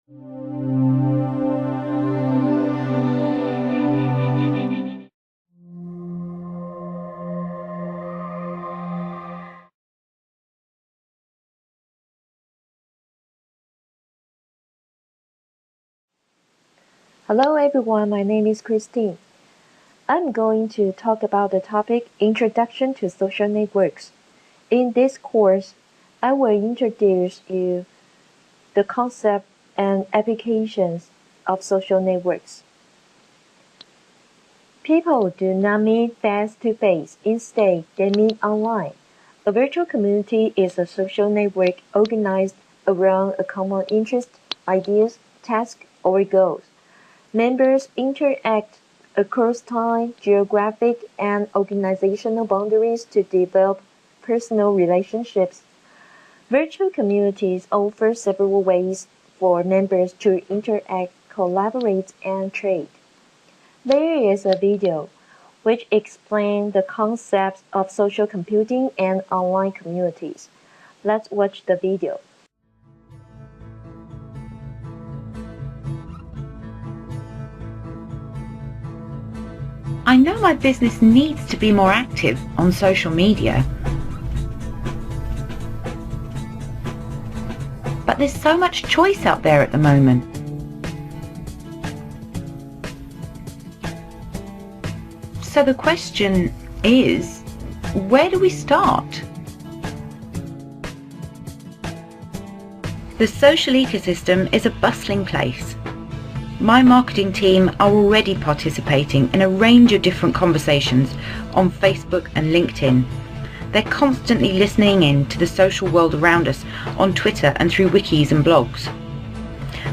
Hello everyone, my name is Christine. I'm going to talk about the topic Introduction to Social Networks. In this course, I will introduce you the concept and applications of social networks. People do not meet face-to-face, instead they meet online. A virtual community is a social network organized around a common interest, ideas, tasks, or goals. Members interact across time, geographic, and organizational boundaries to develop personal relationships. Virtual communities offer several ways for members to interact, collaborate, and trade. There is a video which explains the concepts of social computing and online communities. Let's watch the video. I know my business needs to be more active on social media, but there's so much choice out there at the moment. So the question is, where do we start? The social ecosystem is a bustling place. My marketing team are already participating in a range of different conversations on Facebook and LinkedIn. They're constantly listening in to the social world around us on Twitter and through wikis and blogs.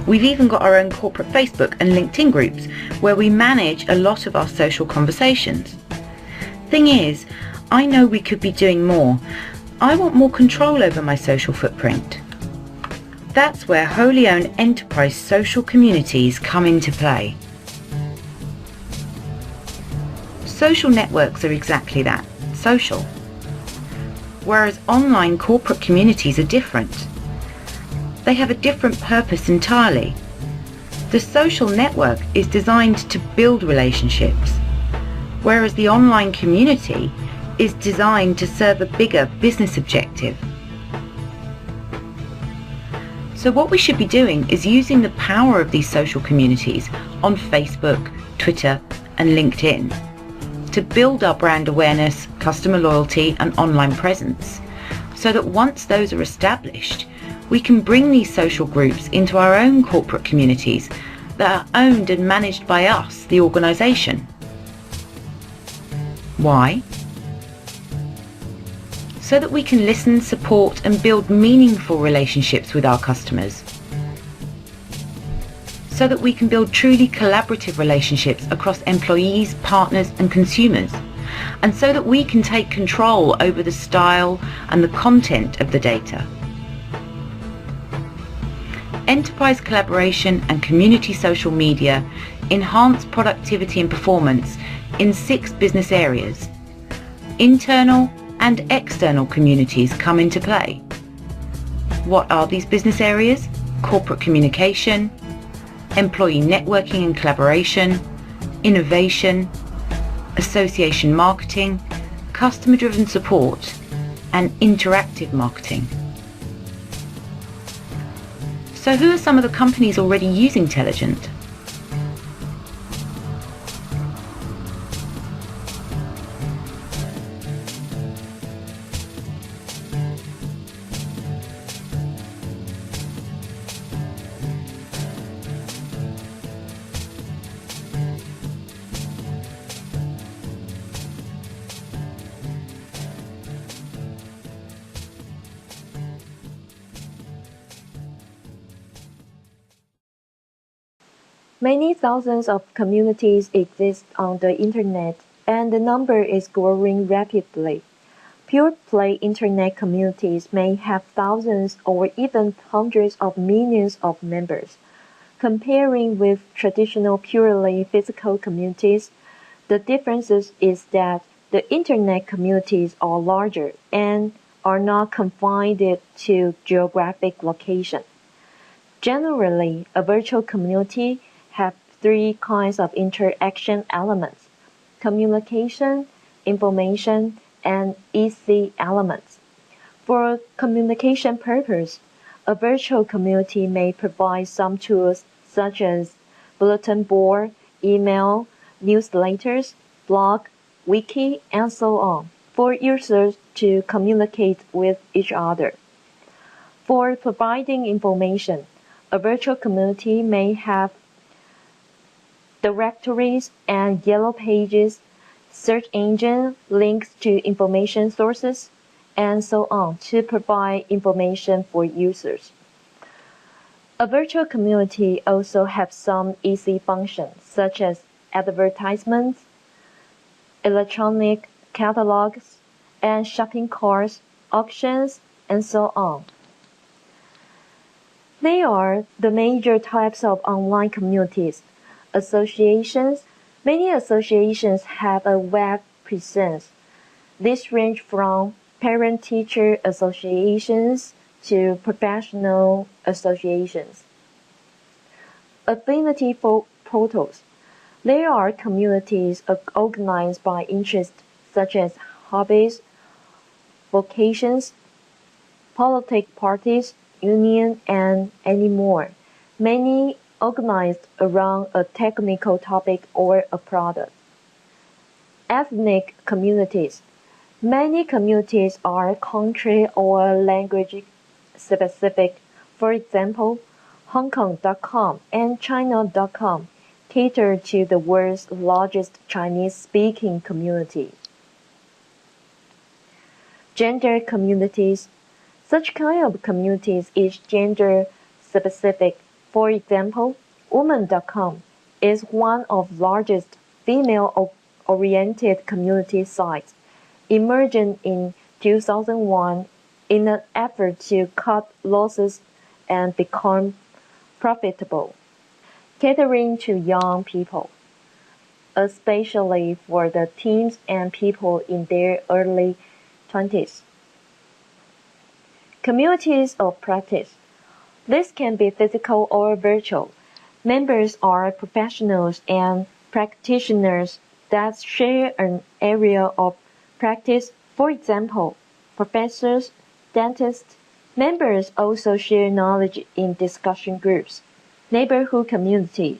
We've even got our own corporate Facebook and LinkedIn groups where we manage a lot of our social conversations. Thing is, I know we could be doing more. I want more control over my social footprint. That's where wholly owned enterprise social communities come into play. Social networks are exactly that, social. Whereas online corporate communities are different. They have a different purpose entirely. The social network is designed to build relationships, whereas the online community is designed to serve a bigger business objective. So what we should be doing is using the power of these social communities on Facebook, Twitter, and LinkedIn to build our brand awareness, customer loyalty, and online presence, so that once those are established, we can bring these social groups into our own corporate communities that are owned and managed by us, the organisation. Why? So that we can listen, support, and build meaningful relationships with our customers. So that we can build truly collaborative relationships across employees, partners, and consumers. And so that we can take control over the style and the content of the data. Enterprise collaboration and community social media enhance productivity and performance in 6 business areas. Internal and external communities come into play. What are these business areas? Corporate communication, employee networking and collaboration, innovation, association marketing, customer-driven support, and interactive marketing. So who are some of the companies already using Telligent? Many thousands of communities exist on the internet, and the number is growing rapidly. Pure-play internet communities may have thousands or even hundreds of millions of members. Comparing with traditional purely physical communities, the difference is that the internet communities are larger and are not confined to geographic location. Generally, a virtual community has three kinds of interaction elements: communication, information, and EC elements. For communication purpose, a virtual community may provide some tools such as bulletin board, email, newsletters, blog, wiki, and so on, for users to communicate with each other. For providing information, a virtual community may have directories and yellow pages, search engine, links to information sources, and so on to provide information for users. A virtual community also has some easy functions such as advertisements, electronic catalogs, and shopping carts, auctions, and so on. They are the major types of online communities. Associations. Many associations have a web presence. These range from parent-teacher associations to professional associations. Affinity portals. They are communities organized by interest such as hobbies, vocations, political parties, union, and any more. Many organized around a technical topic or a product. Ethnic communities. Many communities are country or language specific. For example, HongKong.com and China.com cater to the world's largest Chinese-speaking community. Gender communities. Such kind of communities is gender specific. For example, woman.com is one of the largest female-oriented community sites, emerging in 2001 in an effort to cut losses and become profitable, catering to young people, especially for the teens and people in their early 20s. Communities of practice. This can be physical or virtual. Members are professionals and practitioners that share an area of practice. For example, professors, dentists. Members also share knowledge in discussion groups. Neighborhood communities.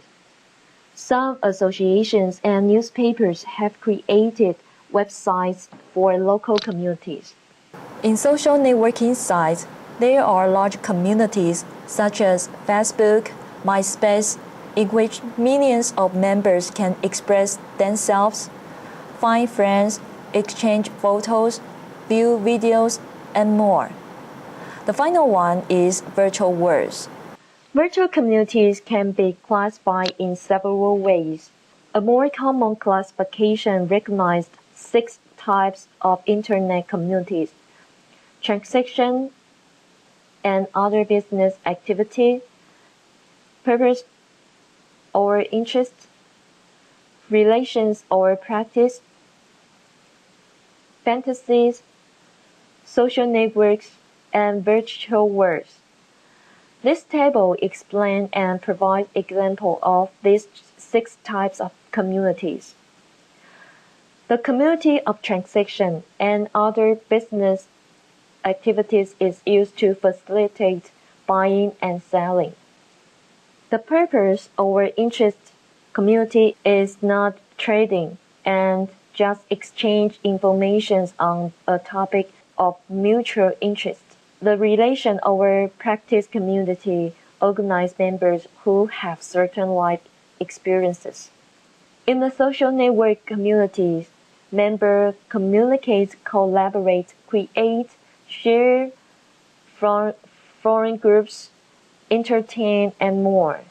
Some associations and newspapers have created websites for local communities. In social networking sites, there are large communities such as Facebook, MySpace, in which millions of members can express themselves, find friends, exchange photos, view videos, and more. The final one is virtual worlds. Virtual communities can be classified in several ways. A more common classification recognized 6 types of Internet communities: transaction and other business activity, purpose or interest, relations or practice, fantasies, social networks, and virtual worlds. This table explains and provides examples of these 6 types of communities. The community of transaction and other business activities is used to facilitate buying and selling. The purpose or interest community is not trading and just exchange information on a topic of mutual interest. The relation or practice community organizes members who have certain life experiences. In the social network communities, members communicate, collaborate, create, share, foreign groups, entertain, and more.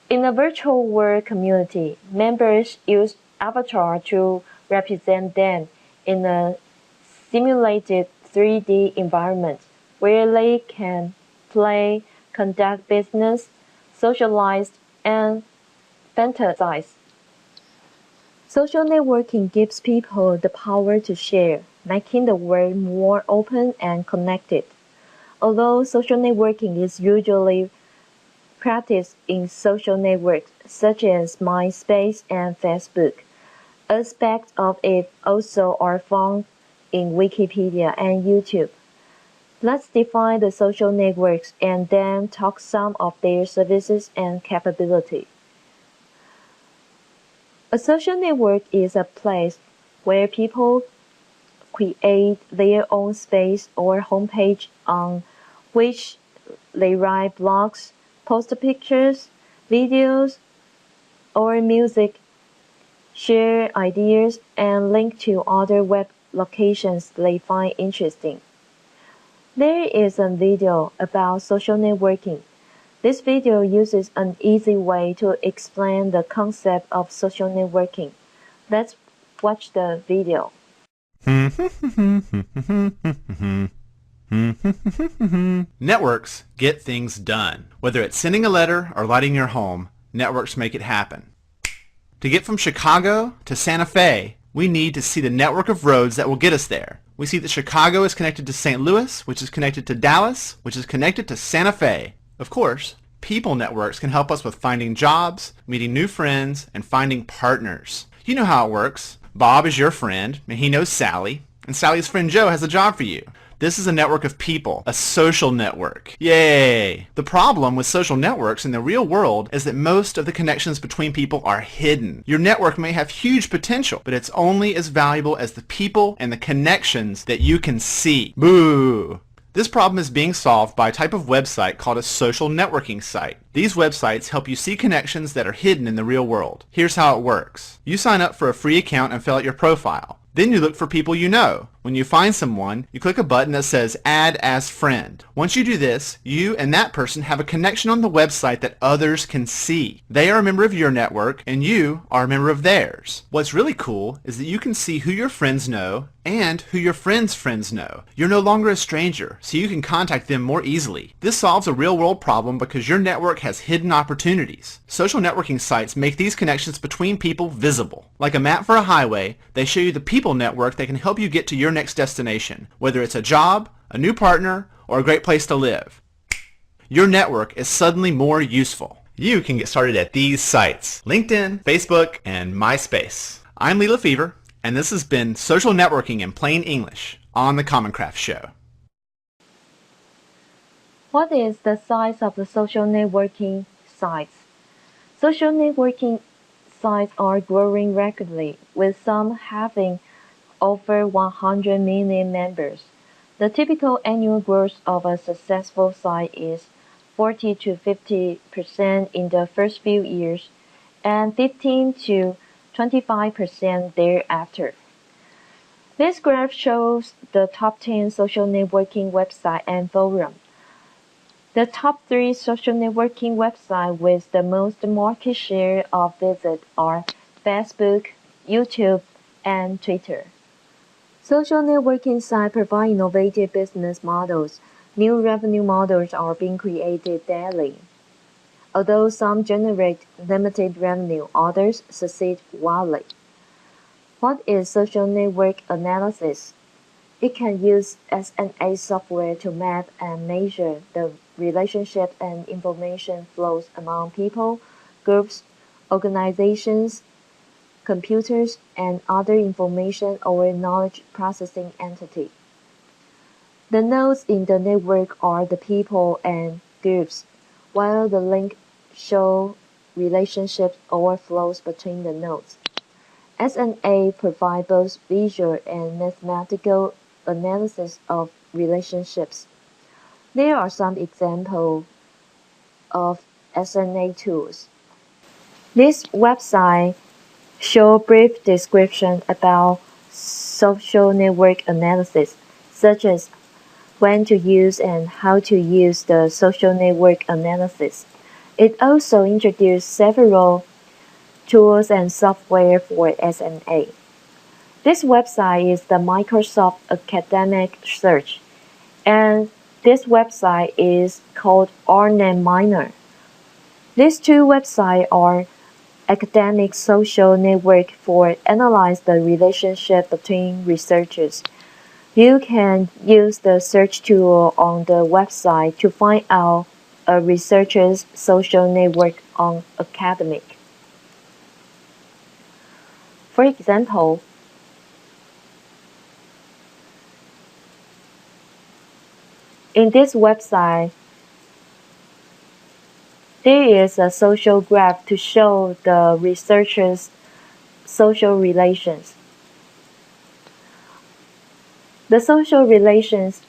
In a virtual world community, members use avatar to represent them in a simulated 3D environment where they can play, conduct business, socialize, and fantasize. Social networking gives people the power to share, making the world more open and connected. Although social networking is usually practiced in social networks such as MySpace and Facebook, aspects of it also are found in Wikipedia and YouTube. Let's define the social networks and then talk some of their services and capability. A social network is a place where people create their own space or homepage on which they write blogs, post pictures, videos, or music, share ideas, and link to other web locations they find interesting. There is a video about social networking. This video uses an easy way to explain the concept of social networking. Let's watch the video. Networks get things done. Whether it's sending a letter or lighting your home, networks make it happen. To get from Chicago to Santa Fe, we need to see the network of roads that will get us there. We see that Chicago is connected to St. Louis, which is connected to Dallas, which is connected to Santa Fe. Of course, people networks can help us with finding jobs, meeting new friends, and finding partners. You know how it works. Bob is your friend, and he knows Sally, and Sally's friend Joe has a job for you. This is a network of people, a social network. Yay! The problem with social networks in the real world is that most of the connections between people are hidden. Your network may have huge potential, but it's only as valuable as the people and the connections that you can see. Boo! This problem is being solved by a type of website called a social networking site. These websites help you see connections that are hidden in the real world. Here's how it works. You sign up for a free account and fill out your profile. Then you look for people you know. When you find someone, you click a button that says Add as Friend. Once you do this, you and that person have a connection on the website that others can see. They are a member of your network, and you are a member of theirs. What's really cool is that you can see who your friends know and who your friends' friends know. You're no longer a stranger, so you can contact them more easily. This solves a real-world problem because your network has hidden opportunities. Social networking sites make these connections between people visible. Like a map for a highway, they show you the people network that can help you get to your next destination, whether it's a job, a new partner, or a great place to live. Your network is suddenly more useful. You can get started at these sites: LinkedIn, Facebook, and MySpace. I'm Lee Lefevre, and this has been Social Networking in Plain English on the Common Craft Show. What is the size of the social networking sites? Social networking sites are growing rapidly, with some having over 100 million members. The typical annual growth of a successful site is 40 to 50% in the first few years and 15 to 25% thereafter. This graph shows the top 10 social networking websites and forums. The top 3 social networking websites with the most market share of visits are Facebook, YouTube, and Twitter. Social networking sites provide innovative business models. New revenue models are being created daily. Although some generate limited revenue, others succeed wildly. What is social network analysis? It can use S&A software to map and measure the relationships and information flows among people, groups, organizations, computers, and other information or knowledge processing entity. The nodes in the network are the people and groups, while the links show relationships or flows between the nodes. S&A provides both visual and mathematical analysis of relationships. There are some examples of S&A tools. This website show brief description about social network analysis, such as when to use and how to use the social network analysis. It also introduced several tools and software for S&A. This website is the Microsoft Academic Search, and this website is called RNetMiner. These two websites are academic social network for analyze the relationship between researchers. You can use the search tool on the website to find out a researcher's social network on academic. For example, in this website, there is a social graph to show the researcher's social relations. The social relations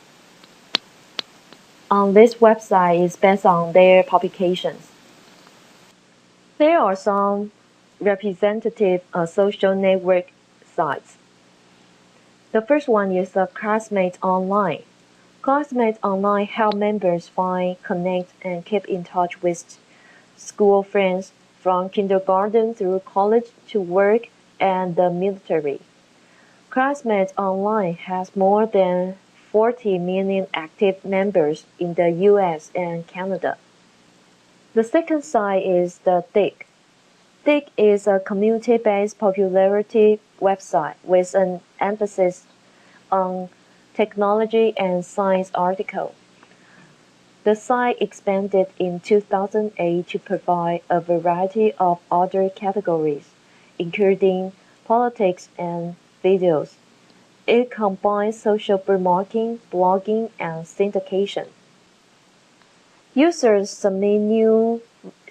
on this website is based on their publications. There are some representative social network sites. The first one is the Classmates Online. Classmates Online help members find, connect, and keep in touch with school friends from kindergarten through college to work and the military. Classmates Online has more than 40 million active members in the US and Canada. The second site is the DIC. DIC is a community-based popularity website with an emphasis on technology and science articles. The site expanded in 2008 to provide a variety of other categories, including politics and videos. It combines social bookmarking, blogging, and syndication. Users submit new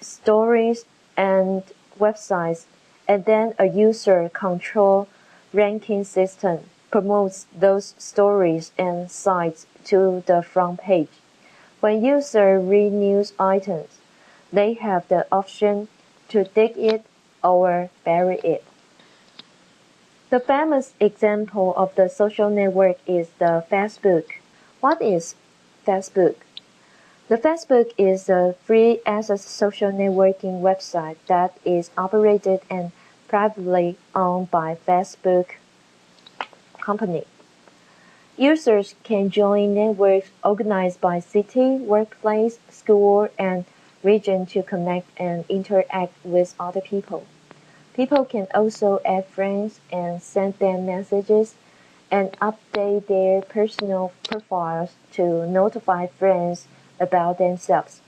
stories and websites, and then a user-controlled ranking system promotes those stories and sites to the front page. When users read news items, they have the option to dig it or bury it. The famous example of the social network is the Facebook. What is Facebook? The Facebook is a free access social networking website that is operated and privately owned by Facebook company. Users can join networks organized by city, workplace, school, and region to connect and interact with other people. People can also add friends and send them messages and update their personal profiles to notify friends about themselves.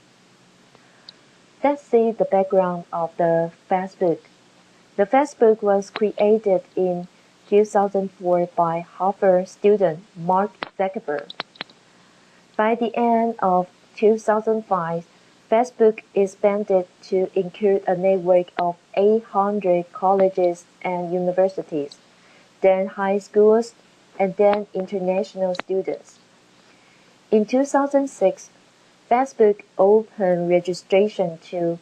Let's see the background of the Facebook. The Facebook was created in 2004 by Harvard student Mark Zuckerberg. By the end of 2005, Facebook expanded to include a network of 800 colleges and universities, then high schools, and then international students. In 2006, Facebook opened registration to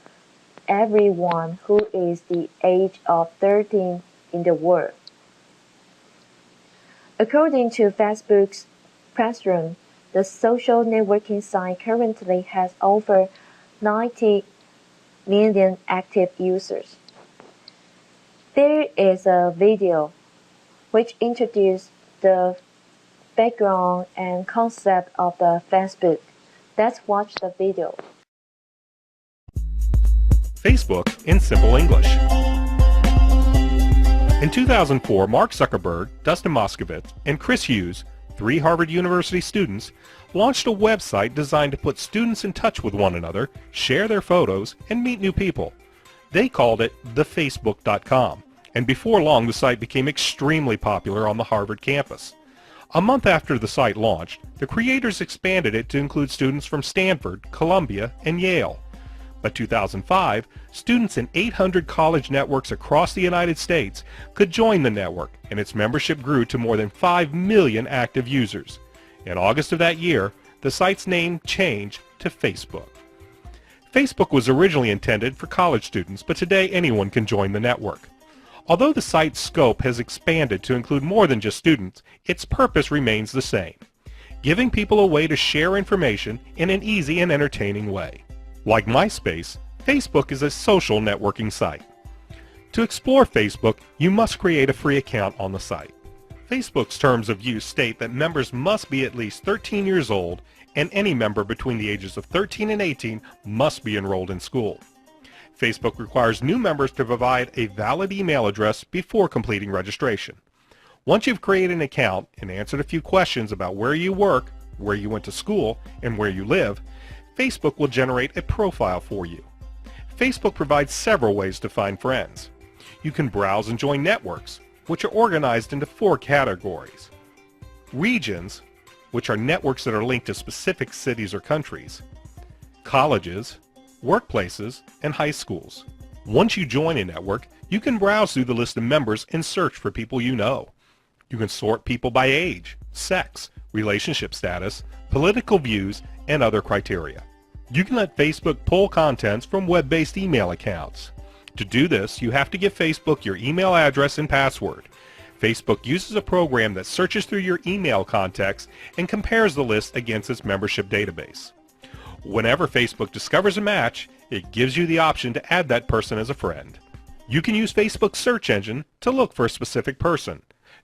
everyone who is the age of 13 in the world. According to Facebook's Classroom, the social networking site currently has over 90 million active users. There is a video which introduces the background and concept of the Facebook. Let's watch the video. Facebook in simple English. In 2004, Mark Zuckerberg, Dustin Moskovitz, and Chris Hughes, 3 Harvard University students, launched a website designed to put students in touch with one another, share their photos, and meet new people. They called it thefacebook.com, and before long the site became extremely popular on the Harvard campus. A month after the site launched, the creators expanded it to include students from Stanford, Columbia, and Yale. By 2005, students in 800 college networks across the United States could join the network, and its membership grew to more than 5 million active users. In August of that year, the site's name changed to Facebook. Facebook was originally intended for college students, but today anyone can join the network. Although the site's scope has expanded to include more than just students, its purpose remains the same: giving people a way to share information in an easy and entertaining way. Like MySpace, Facebook is a social networking site. To explore Facebook, you must create a free account on the site. Facebook's terms of use state that members must be at least 13 years old, and any member between the ages of 13 and 18 must be enrolled in school. Facebook requires new members to provide a valid email address before completing registration. Once you've created an account and answered a few questions about where you work, where you went to school, and where you live, Facebook will generate a profile for you. Facebook provides several ways to find friends. You can browse and join networks, which are organized into 4 categories. Regions, which are networks that are linked to specific cities or countries. Colleges, workplaces, and high schools. Once you join a network, you can browse through the list of members and search for people you know. You can sort people by age, sex, relationship status, political views, and other criteria. You can let Facebook pull contents from web-based email accounts. To do this, you have to give Facebook your email address and password. Facebook uses a program that searches through your email contacts and compares the list against its membership database. Whenever Facebook discovers a match, it gives you the option to add that person as a friend. You can use Facebook's search engine to look for a specific person.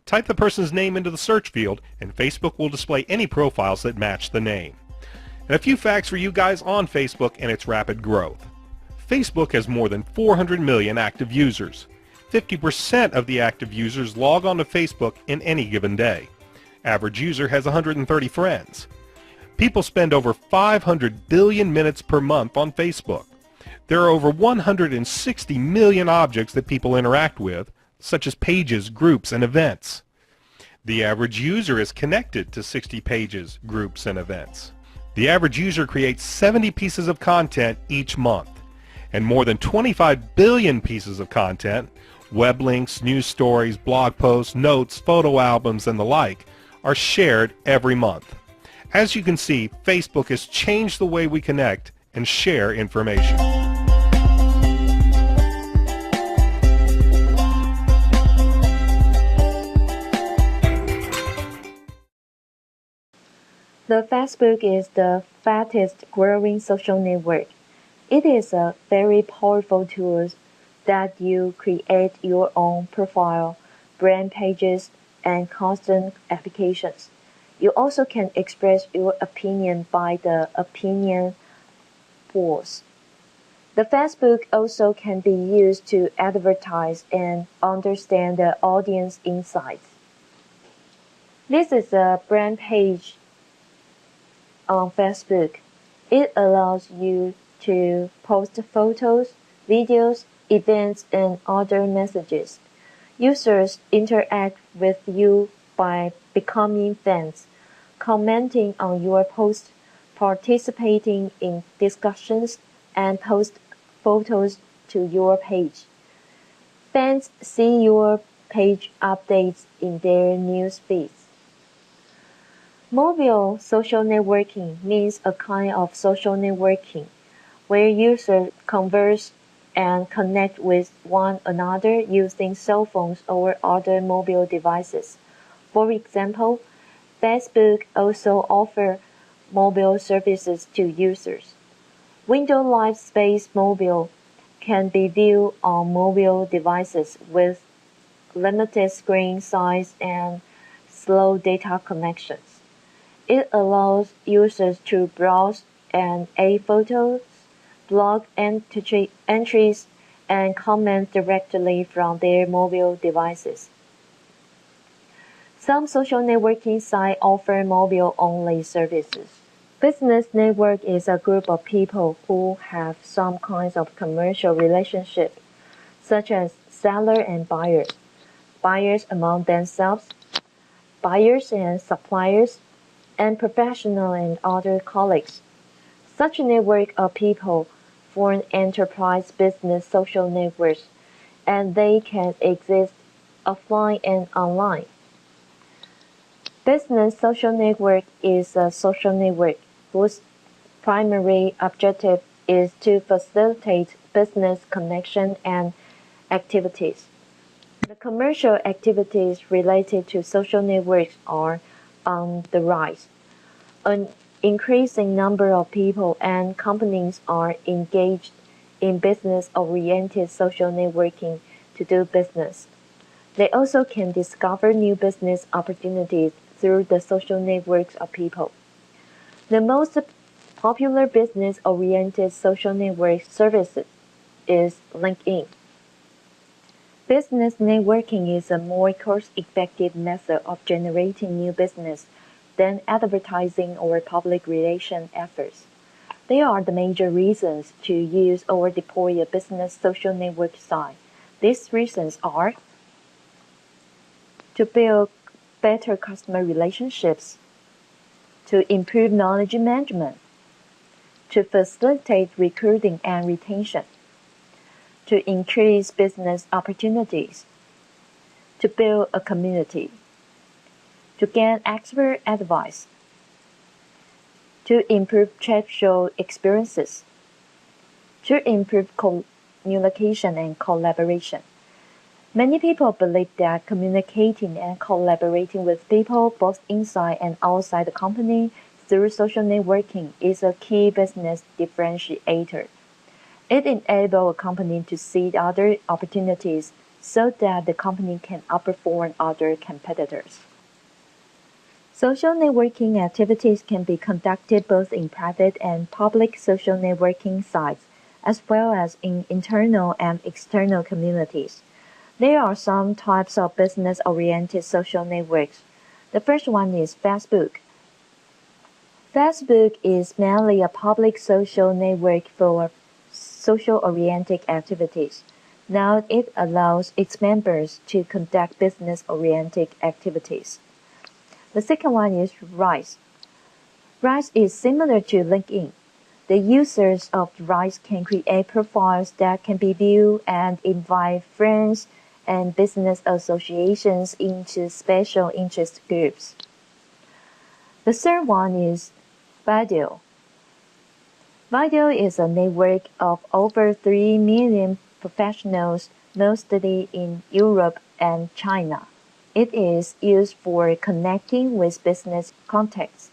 Type the person's name into the search field and Facebook will display any profiles that match the name. And a few facts for you guys on Facebook and its rapid growth. Facebook has more than 400 million active users. 50% of the active users log on to Facebook in any given day. Average user has 130 friends. People spend over 500 billion minutes per month on Facebook. There are over 160 million objects that people interact with, such as pages, groups, and events. The average user is connected to 60 pages, groups, and events. The average user creates 70 pieces of content each month, and more than 25 billion pieces of content, web links, news stories, blog posts, notes, photo albums, and the like, are shared every month. As you can see, Facebook has changed the way we connect and share information. The Facebook is the fastest growing social network. It is a very powerful tool that you create your own profile, brand pages, and custom applications. You also can express your opinion by the opinion polls. The Facebook also can be used to advertise and understand the audience insights. This is a brand page on Facebook. It allows you to post photos, videos, events, and other messages. Users interact with you by becoming fans, commenting on your posts, participating in discussions, and post photos to your page. Fans see your page updates in their news feeds. Mobile social networking means a kind of social networking where users converse and connect with one another using cell phones or other mobile devices. For example, Facebook also offers mobile services to users. Windows Live Space Mobile can be viewed on mobile devices with limited screen size and slow data connections. It allows users to browse and add photos, blog entries, and comment directly from their mobile devices. Some social networking sites offer mobile-only services. Business network is a group of people who have some kinds of commercial relationship, such as seller and buyers, buyers among themselves, buyers and suppliers, and professional and other colleagues. Such a network of people form enterprise business social networks, and they can exist offline and online. Business social network is a social network whose primary objective is to facilitate business connection and activities. The commercial activities related to social networks are on the rise. An increasing number of people and companies are engaged in business-oriented social networking to do business. They also can discover new business opportunities through the social networks of people. The most popular business-oriented social network service is LinkedIn. Business networking is a more cost-effective method of generating new business than advertising or public relation efforts. There are the major reasons to use or deploy a business social network site. These reasons are to build better customer relationships, to improve knowledge management, to facilitate recruiting and retention, to increase business opportunities, to build a community, to gain expert advice, to improve trade show experiences, to improve communication and collaboration. Many people believe that communicating and collaborating with people both inside and outside the company through social networking is a key business differentiator. It enables a company to seize other opportunities so that the company can outperform other competitors. Social networking activities can be conducted both in private and public social networking sites, as well as in internal and external communities. There are some types of business-oriented social networks. The first one is Facebook. Facebook is mainly a public social network for social-oriented activities. Now it allows its members to conduct business-oriented activities. The second one is Rise. Rise is similar to LinkedIn. The users of Rise can create profiles that can be viewed and invite friends and business associations into special interest groups. The third one is Video. Video is a network of over 3 million professionals, mostly in Europe and China. It is used for connecting with business contacts.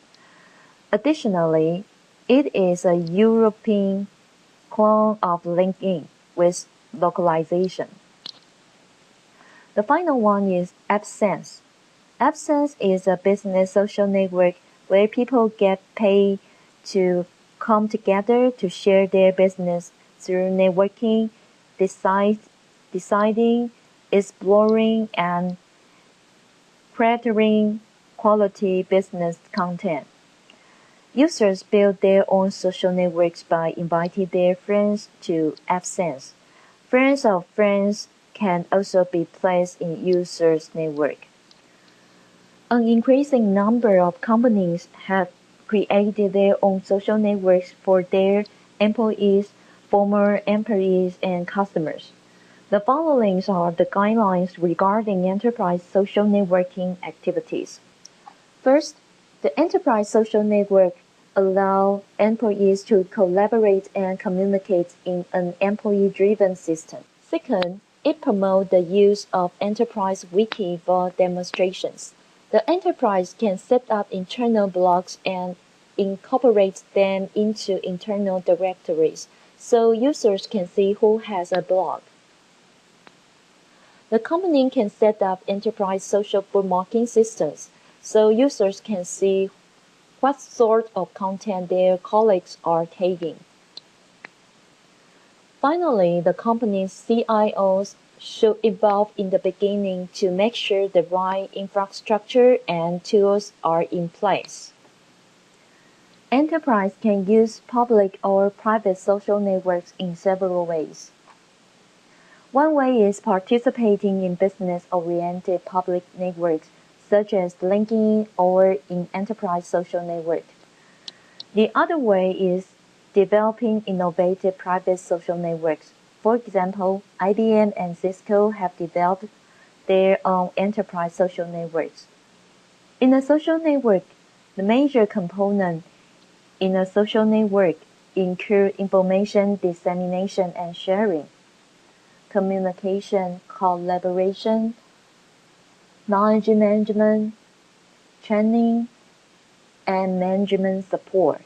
Additionally, it is a European clone of LinkedIn with localization. The final one is AdSense. AdSense is a business social network where people get paid to come together to share their business through networking, deciding, exploring, and creating quality business content. Users build their own social networks by inviting their friends to AdSense. Friends of friends can also be placed in users' network. An increasing number of companies have created their own social networks for their employees, former employees, and customers. The following are the guidelines regarding enterprise social networking activities. First, the enterprise social network allows employees to collaborate and communicate in an employee-driven system. Second, it promotes the use of enterprise wiki for demonstrations. The enterprise can set up internal blogs and incorporate them into internal directories, so users can see who has a blog. The company can set up enterprise social bookmarking systems, so users can see what sort of content their colleagues are taking. Finally, the company's CIOs should evolve in the beginning to make sure the right infrastructure and tools are in place. Enterprise can use public or private social networks in several ways. One way is participating in business-oriented public networks, such as LinkedIn or in enterprise social network. The other way is developing innovative private social networks. For example, IBM and Cisco have developed their own enterprise social networks. In a social network, the major components in a social network include information dissemination and sharing, communication, collaboration, knowledge management, training, and management support.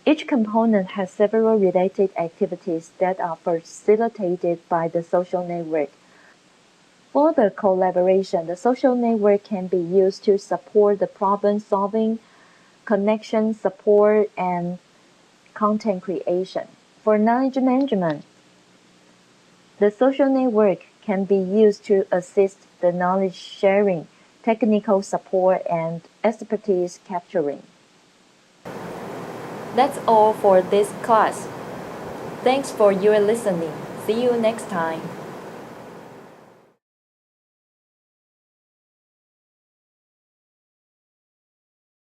Each component has several related activities that are facilitated by the social network. For the collaboration, the social network can be used to support the problem-solving, connection support, and content creation. For knowledge management, the social network can be used to assist the knowledge sharing, technical support, and expertise capturing. That's all for this class. Thanks for your listening. See you next time.